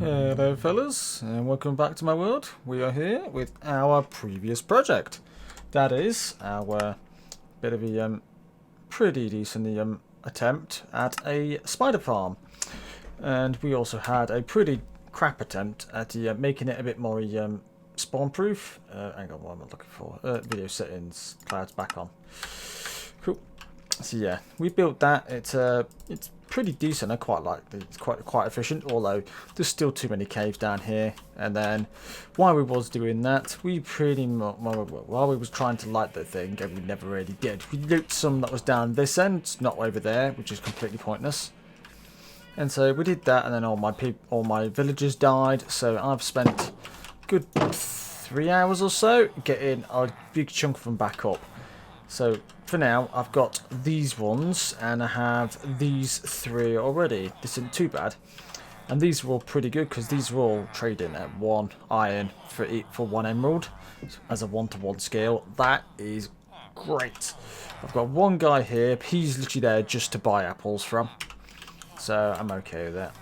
Hello fellas, and welcome back to my world. We are here with our previous project. That is our bit of a pretty decent attempt at a spider farm. And we also had a pretty crap attempt at making it a bit more spawn proof. Hang on, what am I looking for? Video settings, clouds back on. Cool. So yeah, we built that. It's pretty decent. I quite like it. It's quite efficient, although there's still too many caves down here. And then while we was doing that, we pretty much, while we was trying to light the thing, and we never really did, we loot some that was down this end, not over there, which is completely pointless. And so we did that, and then all my villagers died. So I've spent a good 3 hours or so getting a big chunk of them back up. So for now, I've got these ones, and I have these 3 already. This isn't too bad, and these are all pretty good because these are all trading at 1 iron for 1 emerald as a 1-to-1 scale. That is great. I've got one guy here. He's literally there just to buy apples from, so I'm okay with that.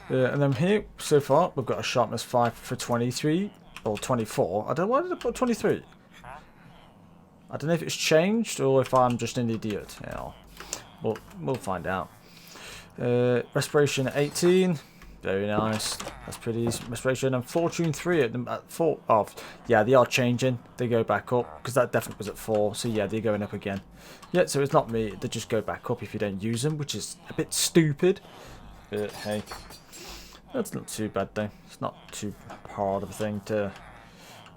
And then here, so far, we've got a sharpness 5 for 23 or 24. I don't know, why did I put 23? I don't know if it's changed or if I'm just an idiot. Yeah, we'll find out. Respiration 18. Very nice. That's pretty easy. Respiration and Fortune 3 at 4. Oh, yeah, they are changing. They go back up because that definitely was at 4. So yeah, they're going up again. Yeah, so it's not me. They just go back up if you don't use them, which is a bit stupid. But hey, that's not too bad though. It's not too hard of a thing to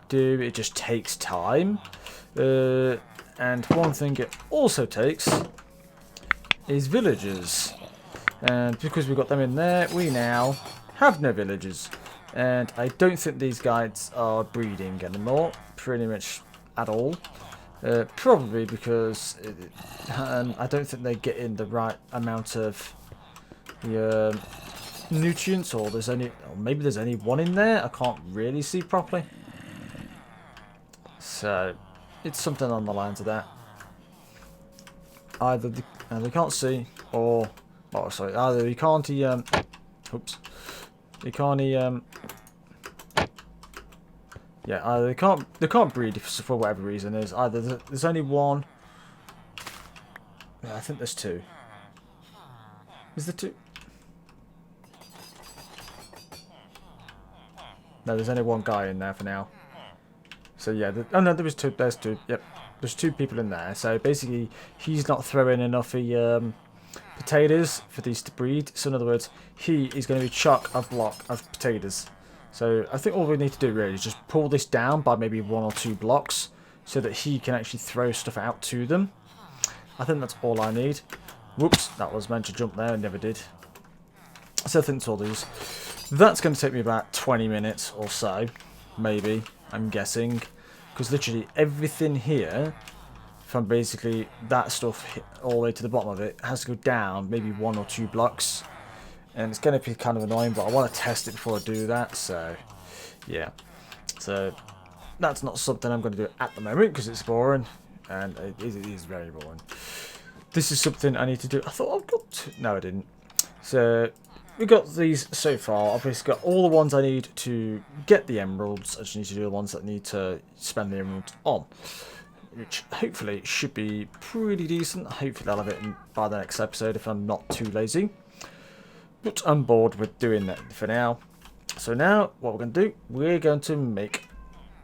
do. It just takes time. And one thing it also takes is villagers, and because we've got them in there, we now have no villagers, and I don't think these guys are breeding anymore, pretty much at all. Probably because I don't think they get in the right amount of nutrients, or maybe there's only one in there. I can't really see properly, so it's something on the lines of that. Either they can't see, or sorry, either you can't oops, you can't yeah, either they can't breed for whatever reason. There's either there's only one. Yeah, I think there's 2. Is there 2? No, there's only one guy in there for now. So yeah, oh no, there was 2. There's 2. Yep, there's 2 people in there. So basically, he's not throwing enough potatoes for these to breed. So in other words, he is going to be chuck a block of potatoes. So I think all we need to do really is just pull this down by maybe 1 or 2 blocks, so that he can actually throw stuff out to them. I think that's all I need. Whoops, that was meant to jump there, and never did. So I think it's all these. That's going to take me about 20 minutes or so, maybe. I'm guessing, because literally everything here, from basically that stuff all the way to the bottom of it, has to go down maybe 1 or 2 blocks, and it's going to be kind of annoying, but I want to test it before I do that. So yeah, so that's not something I'm going to do at the moment because it's boring, and it is very boring. This is something I need to do. I thought I've got to, no I didn't. So we got these so far. I've basically got all the ones I need to get the emeralds. I just need to do the ones that need to spend the emeralds on, which hopefully should be pretty decent. Hopefully I'll have it by the next episode if I'm not too lazy. But I'm bored with doing that for now. So now what we're going to do, we're going to make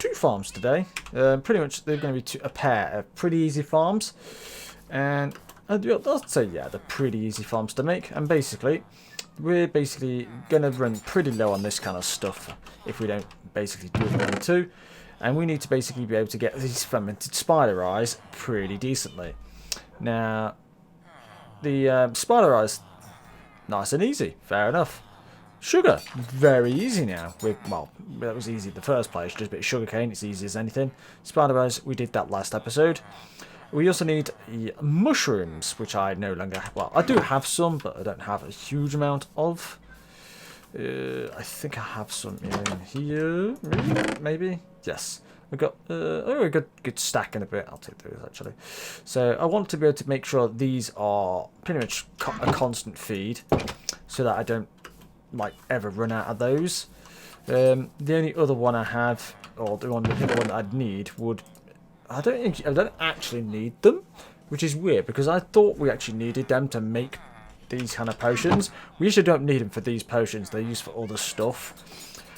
2 farms today. Pretty much they're going to be a pair of pretty easy farms. And I'll say, yeah, they're pretty easy farms to make. And basically, we're basically going to run pretty low on this kind of stuff if we don't basically do what we need to. And we need to basically be able to get these fermented spider eyes pretty decently. Now, the spider eyes, nice and easy, fair enough. Sugar, very easy now. Well, that was easy in the first place, just a bit of sugar cane, it's easy as anything. Spider eyes, we did that last episode. We also need mushrooms, which I no longer have. Well, I do have some, but I don't have a huge amount of. I think I have some in here, maybe. Yes, we've got a good stack in a bit. I'll take those actually. So I want to be able to make sure these are pretty much a constant feed, so that I don't like ever run out of those. The only other one I have, or the other one that I'd need would, I don't actually need them, which is weird because I thought we actually needed them to make these kind of potions. We usually don't need them for these potions; they're used for other stuff.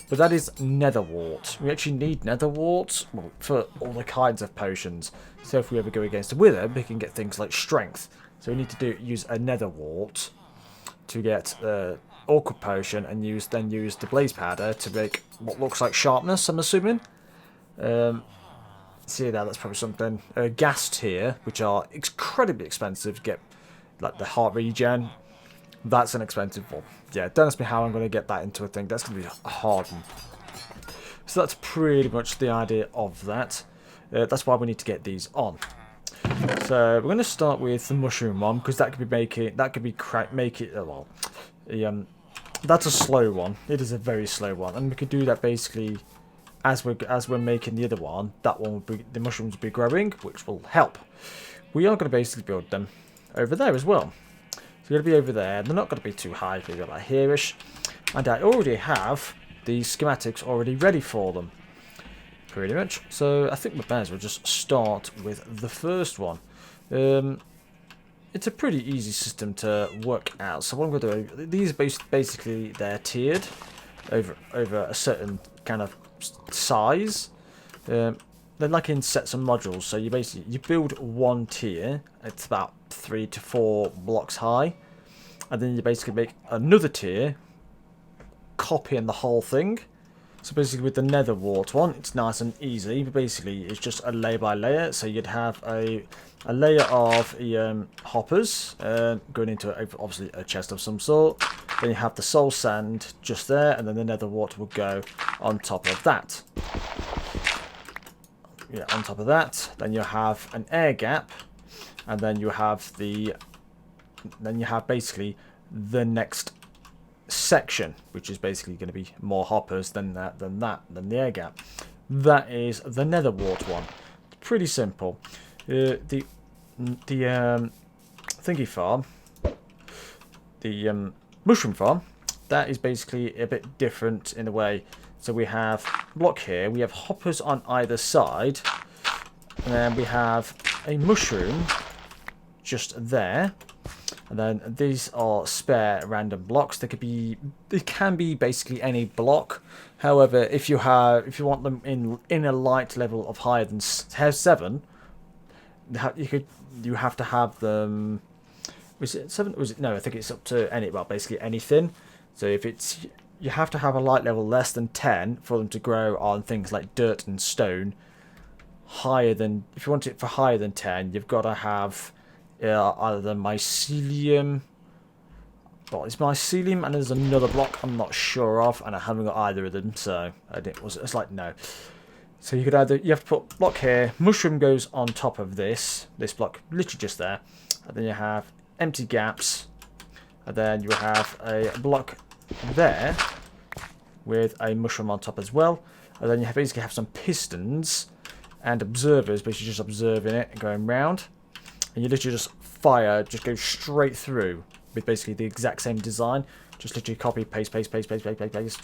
But that is Nether Wart. We actually need Nether Wart, well, for all the kinds of potions. So if we ever go against a Wither, we can get things like strength. So we need to use a Nether Wart to get Awkward Potion and then use the Blaze Powder to make what looks like sharpness, I'm assuming. See now, that's probably something. Gas tier, which are incredibly expensive to get, like the heart regen. That's an expensive one. Yeah, don't ask me how I'm going to get that into a thing. That's going to be a hard one. So that's pretty much the idea of that. That's why we need to get these on. So we're going to start with the mushroom one because that could be that's a slow one. It is a very slow one, and we could do that basically as we're making the other one. That one would be, the mushrooms will be growing, which will help. We are going to basically build them over there as well. So they're going to be over there. They're not going to be too high. They've got like here-ish. And I already have the schematics already ready for them. Pretty much. So I think we may as well just start with the first one. It's a pretty easy system to work out. So what I'm going to do, these are basically they're tiered over a certain kind of size. They're like in sets of modules. So you build one tier. It's about 3 to 4 blocks high, and then you basically make another tier, copying the whole thing. So basically with the Nether Wart one, it's nice and easy, but basically it's just a layer by layer. So you'd have a layer of hoppers going into obviously a chest of some sort. Then you have the soul sand just there, and then the Nether Wart will go on top of that. Yeah, on top of that, then you have an air gap, and then you have basically the next section, which is basically going to be more hoppers than the air gap. That is the Nether Wart one. Pretty simple. The thingy farm, the mushroom farm, that is basically a bit different in a way. So we have block here, we have hoppers on either side, and then we have a mushroom just there, and then these are spare random blocks. They can be basically any block. However, if you want them in a light level of higher than 7, you have to have them. Was it 7? Was it no? I think it's up to basically anything. So if it's, you have to have a light level less than 10 for them to grow on things like dirt and stone. If you want it for higher than 10, you've got to have either mycelium. Well, it's mycelium, and there's another block I'm not sure of, and I haven't got either of them, so it's like no. So you have to put block here. Mushroom goes on top of this block, literally just there, and then you have empty gaps, and then you have a block there with a mushroom on top as well, and then you basically have some pistons and observers, basically just observing it and going round, and you literally just just go straight through with basically the exact same design, just literally copy, paste,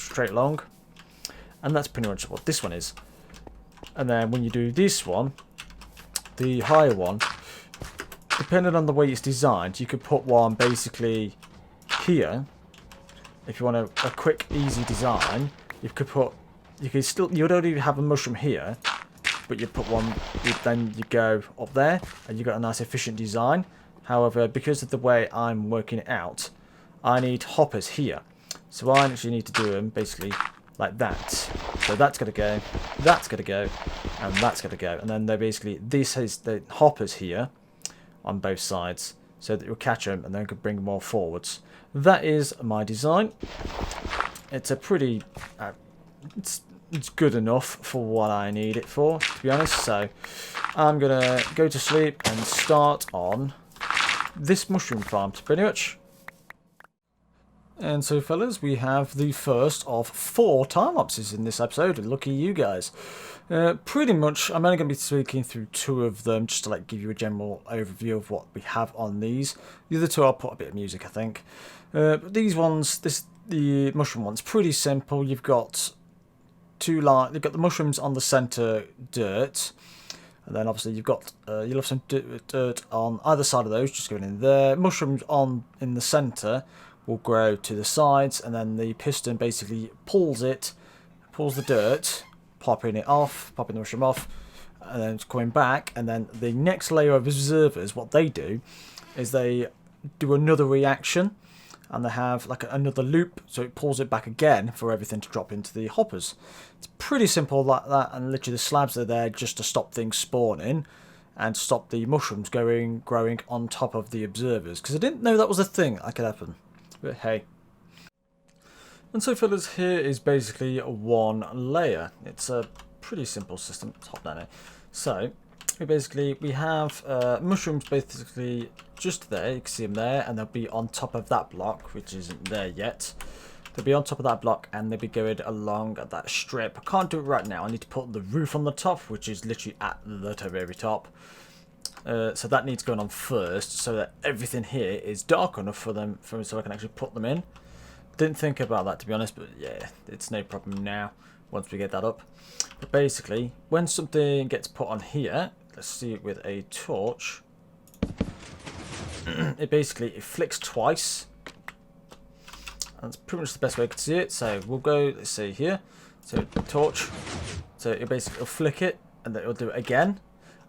straight along, and that's pretty much what this one is. And then when you do this one, the higher one, depending on the way it's designed, you could put one basically here. If you want a quick, easy design, you would only have a mushroom here, but you put one, then you go up there, and you got a nice efficient design. However, because of the way I'm working it out, I need hoppers here. So I actually need to do them basically like that. So that's going to go, that's going to go, and that's going to go. And then they're basically, this is the hoppers here on both sides, so that you'll catch them and then can bring them more forwards. That is my design. It's a pretty, it's good enough for what I need it for, to be honest. So I'm going to go to sleep and start on this mushroom farm, pretty much. And so, fellas, we have the first of 4 time lapses in this episode. Lucky you guys. Pretty much, I'm only going to be speaking through 2 of them, just to give you a general overview of what we have on these. The other 2, I'll put a bit of music, I think. But these ones, the mushroom one's pretty simple. You've got you've got the mushrooms on the center dirt, and then obviously you'll have some dirt on either side of those, just going in there. Mushrooms in the center will grow to the sides, and then the piston basically pulls the dirt, popping the mushroom off, and then it's coming back. And then the next layer of observers, what they do is they do another reaction, and they have like another loop, so it pulls it back again for everything to drop into the hoppers. It's pretty simple like that, and literally the slabs are there just to stop things spawning and stop the mushrooms growing on top of the observers, because I didn't know that was a thing that could happen. But hey. And so fellas, here is basically one layer. It's a pretty simple system. Let's hop down here. So we have mushrooms basically just there. You can see them there, and they'll be on top of that block, which isn't there yet. They'll be on top of that block, and they'll be going along that strip. I can't do it right now. I need to put the roof on the top, which is literally at the very top. So that needs going on first, so that everything here is dark enough for them, so I can actually put them in. Didn't think about that, to be honest, but yeah, it's no problem now once we get that up. But basically, when something gets put on here, let's see it with a torch. it flicks twice. And that's pretty much the best way I could see it. So we'll go, let's see here. So torch. So it'll flick it, and then it'll do it again.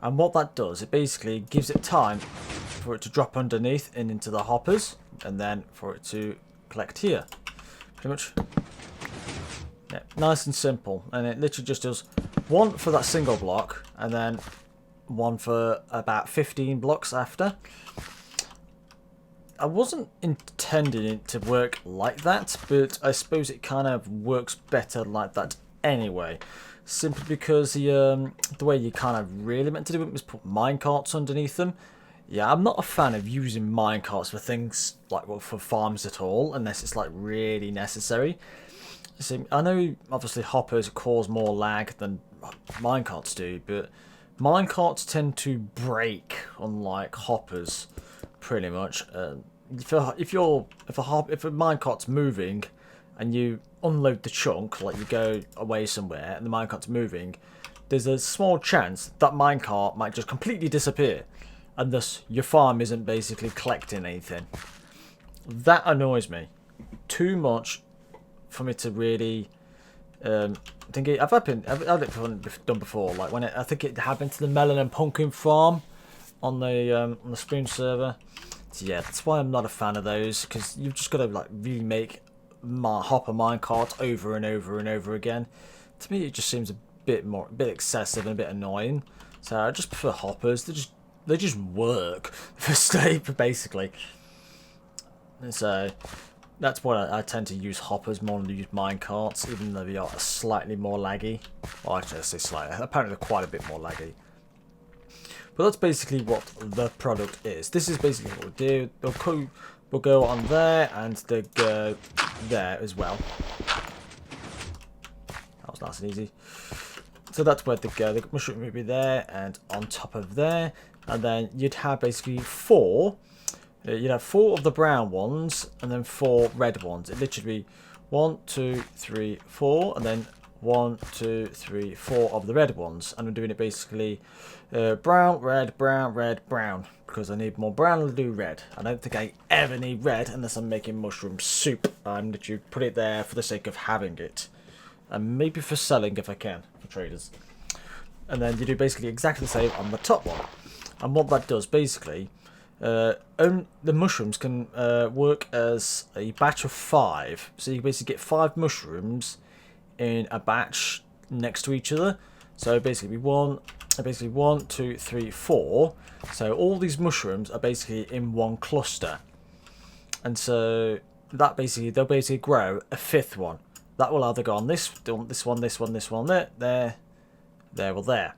And what that does, it basically gives it time for it to drop underneath and into the hoppers, and then for it to collect here. Pretty much. Yeah, nice and simple. And it literally just does one for that single block, and then one for about 15 blocks after. I wasn't intending it to work like that, but I suppose it kind of works better like that anyway. Simply because the way you kind of really meant to do it was put minecarts underneath them. Yeah, I'm not a fan of using minecarts for things like, well, for farms at all, unless it's like really necessary. See, I know obviously hoppers cause more lag than minecarts do, but minecarts tend to break unlike hoppers, pretty much. If a minecart's moving and you unload the chunk, like you go away somewhere and the minecart's moving, there's a small chance that minecart might just completely disappear, and thus your farm isn't basically collecting anything. That annoys me too much for me to really think it. I've had it done before, like when I think it happened to the melon and pumpkin farm on the Spoon server. So yeah, that's why I'm not a fan of those, because you've just got to like remake hopper minecart over and over and over again. To me, it just seems a bit excessive and a bit annoying. So I just prefer hoppers. They just work for sleep basically. And so that's why I tend to use hoppers more than use minecarts, even though they are slightly more laggy. Well, actually, I say slightly. Apparently, they're quite a bit more laggy. But that's basically what the product is. This is basically what we do. We'll go on there, and they go there as well. That was nice and easy. So that's where they go. The mushroom would be there, and on top of there. And then you'd have basically four. You'd have 4 of the brown ones, and then 4 red ones. It literally be 1, 2, 3, 4, and then 1, 2, 3, 4 of the red ones. And I'm doing it basically brown, red, brown, red, brown, because I need more brown to do red. I don't think I ever need red unless I'm making mushroom soup. I'm literally put it there for the sake of having it, and maybe for selling if I can, for traders. And then you do basically exactly the same on the top one. And what that does basically, the mushrooms can work as a batch of 5. So you basically get 5 mushrooms in a batch next to each other. So basically 1, 2, 3, 4. So all these mushrooms are basically in one cluster. And so that basically, they'll basically grow a 5th one. That will either go on this one, there, or there.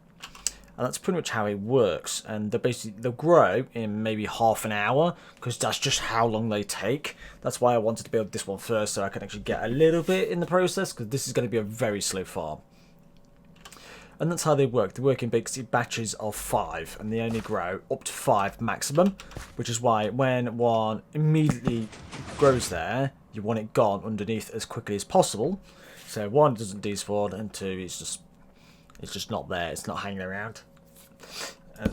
And that's pretty much how it works. And they'll grow in maybe half an hour, because that's just how long they take. That's why I wanted to build this one first, so I can actually get a little bit in the process, because this is going to be a very slow farm. And that's how they work. They work in basically batches of 5, and they only grow up to 5 maximum, which is why when one immediately grows there, you want it gone underneath as quickly as possible. So 1, it doesn't despawn, and 2, it's just not there. It's not hanging around.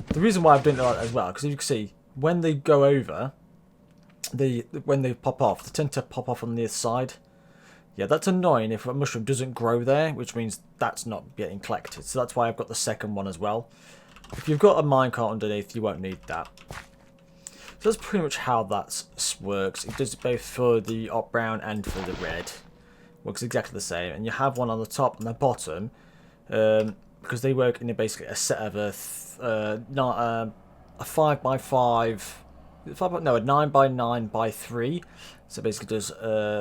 The reason why I've done it like that as well, because you can see when they go over, when they pop off, they tend to pop off on the other side. Yeah, that's annoying if a mushroom doesn't grow there, which means that's not getting collected. So that's why I've got the second one as well. If you've got a minecart underneath, you won't need that. So that's pretty much how that works. It does it both for the op brown and for the red. Works exactly the same. And you have one on the top and the bottom, because they work in basically a set of a 5x5, no, a 9x9x3. So basically does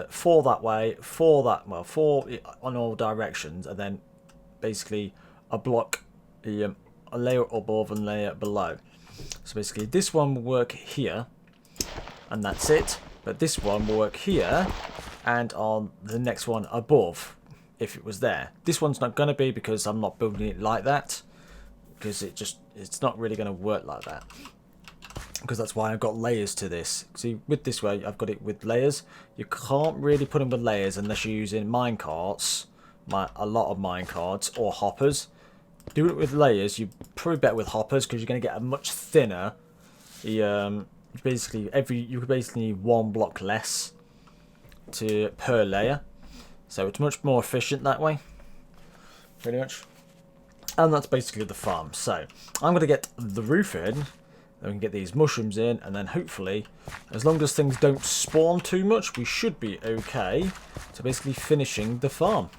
4 that way, 4 that, well, 4 on all directions, and then basically a block, a layer above and layer below. So basically this one will work here, and that's it. But this one will work here, and on the next one above, if it was there. This one's not going to be, because I'm not building it like that, because it's not really going to work like that. Because that's why I've got layers to this. See, with this way, I've got it with layers. You can't really put them with layers unless you're using minecarts, a lot of minecarts, or hoppers. Do it with layers. You're probably better with hoppers, because you're going to get a much thinner. Basically, you basically need 1 block less per layer, so it's much more efficient that way. Pretty much. And that's basically the farm. So I'm going to get the roof in, then we can get these mushrooms in, and then hopefully, as long as things don't spawn too much, we should be okay to basically finishing the farm.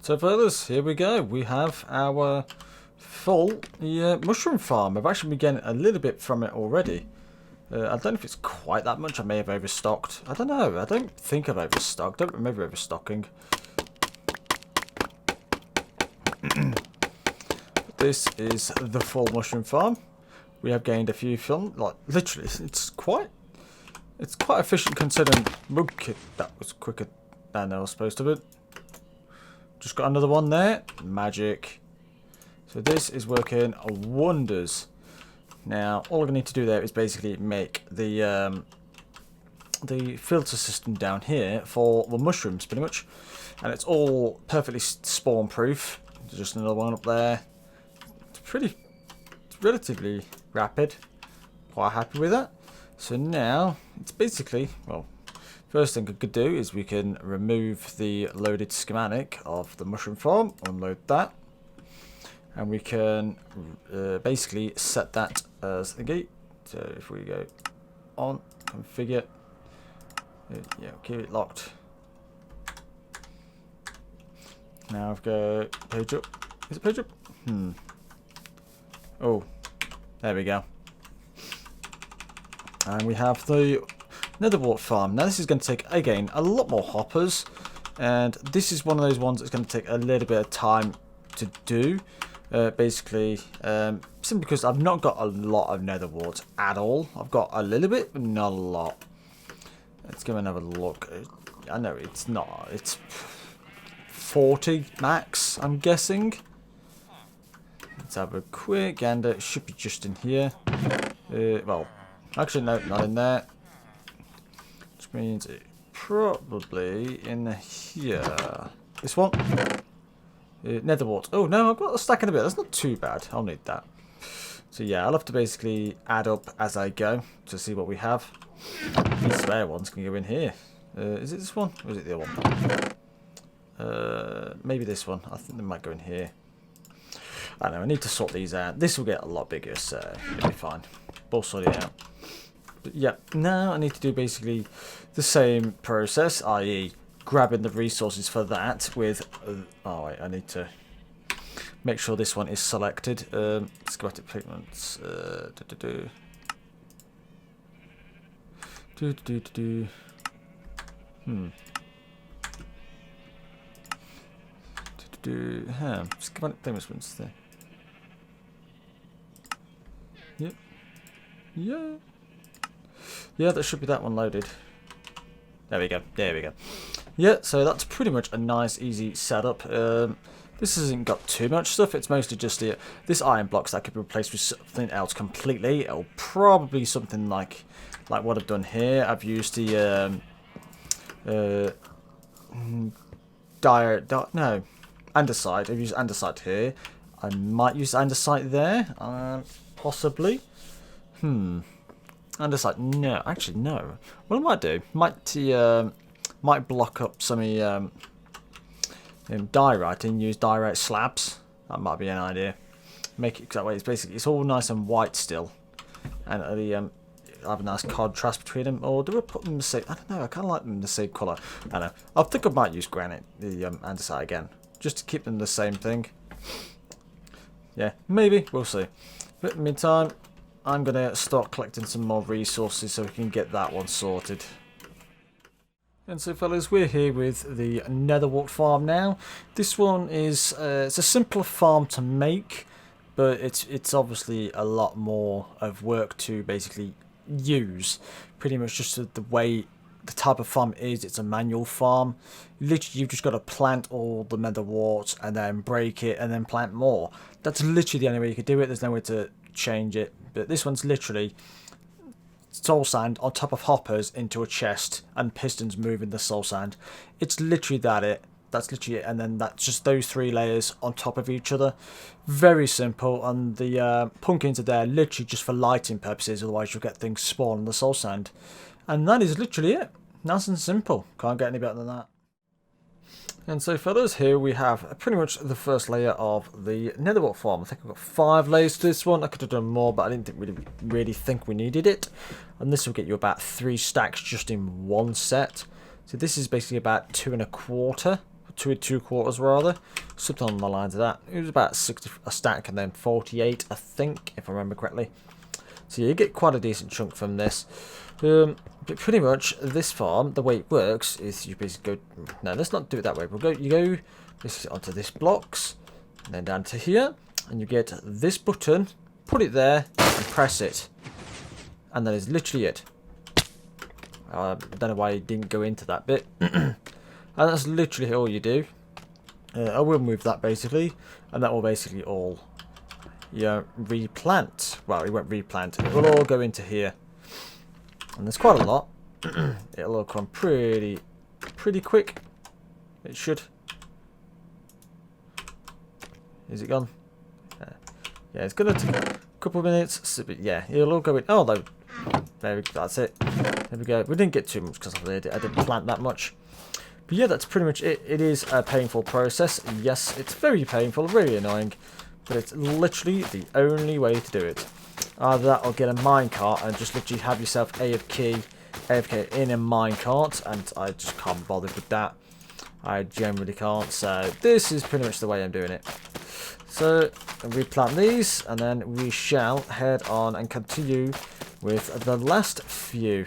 So fellas, here we go. We have our full mushroom farm. I've actually been getting a little bit from it already. I don't know if it's quite that much. I may have overstocked. I don't know. I don't think I've overstocked. I don't remember overstocking. This is the full mushroom farm. We have gained a few film. Like literally, it's quite efficient considering. Okay, that was quicker than I was supposed to be. Just got another one there. Magic. So this is working wonders. Now, all I need to do there is basically make the filter system down here for the mushrooms, pretty much. And it's all perfectly spawn-proof. There's just another one up there. It's relatively rapid. Quite happy with that. So now, it's basically, well, first thing I could do is we can remove the loaded schematic of the mushroom farm, unload that. And we can basically set that as the gate. So if we go on, configure, yeah, keep it locked. Now I've got page up. Is it page up? Oh, there we go. And we have the Nether Wart farm. Now this is going to take, again, a lot more hoppers. And this is one of those ones that's going to take a little bit of time to do. Basically, simply because I've not got a lot of Nether Wart at all. I've got a little bit, but not a lot. Let's go and have a look. I know it's not. It's 40 max, I'm guessing. Let's have a quick gander. It should be just in here. Well, actually, no, not in there. Which means it probably in here. This one. Nether Wart. Oh no, I've got a stack in a bit. That's not too bad. I'll need that. So yeah, I'll have to basically add up as I go to see what we have. These spare ones can go in here. Is it this one or is it the other one? Maybe this one. I think they might go in here. I don't know. I need to sort these out. This will get a lot bigger, so it'll be fine. We'll sort it out. But yeah, now I need to do basically the same process, i.e. grabbing the resources for that with oh wait, I need to make sure this one is selected. Schematic pigments schematic pigments there. Yep. Yeah, that should be that one loaded. There we go. There we go. Yeah, so that's pretty much a nice, easy setup. This hasn't got too much stuff. It's mostly just this iron blocks that could be replaced with something else completely. It'll probably something like what I've done here. I've used the andesite. I've used andesite here. I might use andesite there, possibly. Andesite, no. Actually, no. What I might do, might block up some diorite and use diorite slabs. That might be an idea. Make it that way. It's all nice and white still, and have a nice contrast between them. Or do I put them the same? I don't know. I kind of like them the same colour. I don't know. I think I might use granite, the andesite again, just to keep them the same thing. Yeah, maybe we'll see. But in the meantime, I'm going to start collecting some more resources so we can get that one sorted. And so fellas, we're here with the Nether Wart farm now. This one is it's a simpler farm to make, but it's obviously a lot more of work to basically use. Pretty much just the way the type of farm is, it's a manual farm. Literally, you've just got to plant all the Nether Wart and then break it and then plant more. That's literally the only way you could do it. There's no way to change it. But this one's literally soul sand on top of hoppers into a chest and pistons moving the soul sand. It's literally that's literally it, and then that's just those 3 layers on top of each other. Very simple, and the pumpkins are there literally just for lighting purposes, otherwise you'll get things spawn on the soul sand. And that is literally it. Nice and simple. Can't get any better than that. And so fellas, here we have pretty much the first layer of the Nether Wart farm. I think I've got 5 layers to this one. I could have done more, but I didn't really think we needed it. And this will get you about 3 stacks just in one set. So this is basically about 2 1/4, 2 2/4 rather, something on the lines of that. It was about 60 a stack and then 48, I think, if I remember correctly. So you get quite a decent chunk from this. But pretty much this farm, the way it works is you basically go. No, let's not do it that way. You go this onto this blocks, and then down to here, and you get this button. Put it there and press it, and that is literally it. I don't know why you didn't go into that bit. And that's literally all you do. I will move that basically, and that will basically all replant. Well, it won't replant. It will all go into here, and there's quite a lot. It'll all come pretty quick. It should. Is it gone? Yeah, it's gonna take a couple of minutes. So, yeah, it'll all go in. Oh, no. There we go. That's it. There we go. We didn't get too much because I didn't plant that much. But yeah, that's pretty much it. It is a painful process. Yes, it's very painful, very annoying. But it's literally the only way to do it. Either that or get a minecart and just literally have yourself AFK in a minecart. And I just can't be bothered with that. I generally can't. So this is pretty much the way I'm doing it. So replant these, and then we shall head on and continue with the last few.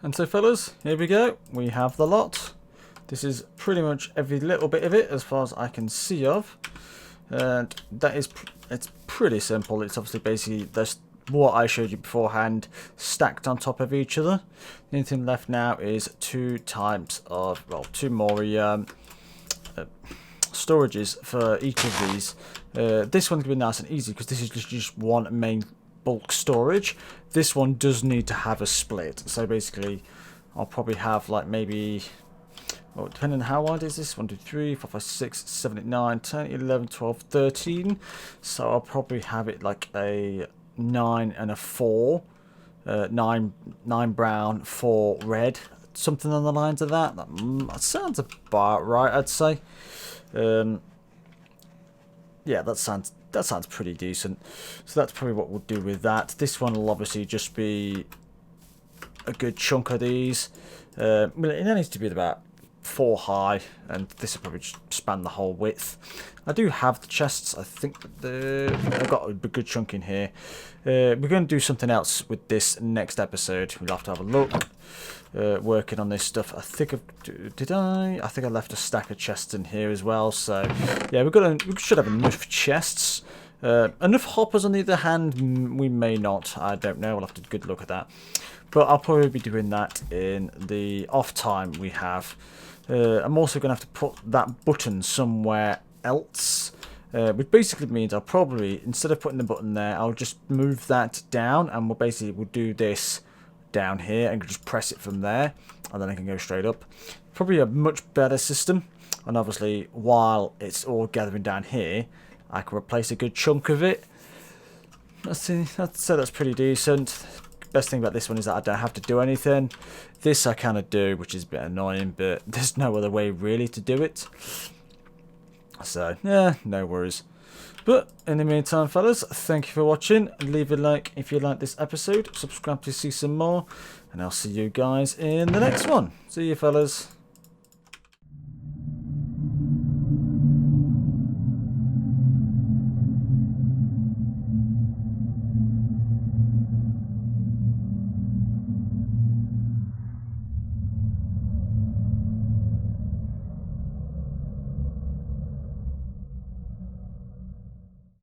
And so fellas, here we go. We have the lot. This is pretty much every little bit of it as far as I can see of. And that is, it's pretty simple. It's obviously basically this, what I showed you beforehand, stacked on top of each other. The only thing left now is two more storages for each of these. This one's going to be nice and easy because this is just one main bulk storage. This one does need to have a split. So basically, I'll probably have like maybe, well, depending on how wide is this, 1, 2, 3, 4, 5, 6, 7, 8, 9, 10, 11, 12, 13. So I'll probably have it like a 9 and a 4. 9 brown, 4 red. Something on the lines of that. That sounds about right, I'd say. Yeah, that sounds pretty decent. So that's probably what we'll do with that. This one will obviously just be a good chunk of these. Well, it needs to be about 4 high, and this will probably span the whole width. I do have the chests. I think I've got a good chunk in here. We're going to do something else with this next episode. We'll have to have a look. Working on this stuff. I think I think I left a stack of chests in here as well. So yeah, we should have enough chests. Enough hoppers on the other hand, we may not. I don't know. We'll have to good look at that. But I'll probably be doing that in the off time we have. I'm also going to have to put that button somewhere else. Which basically means I'll probably, instead of putting the button there, I'll just move that down, and we'll do this down here and just press it from there, and then I can go straight up. Probably a much better system. And obviously, while it's all gathering down here, I can replace a good chunk of it. I'd say that's pretty decent. Best thing about this one is that I don't have to do anything. This I kind of do, which is a bit annoying, but there's no other way really to do it. So, yeah, no worries. But in the meantime, fellas, thank you for watching. Leave a like if you like this episode. Subscribe to see some more. And I'll see you guys in the next one. See you, fellas.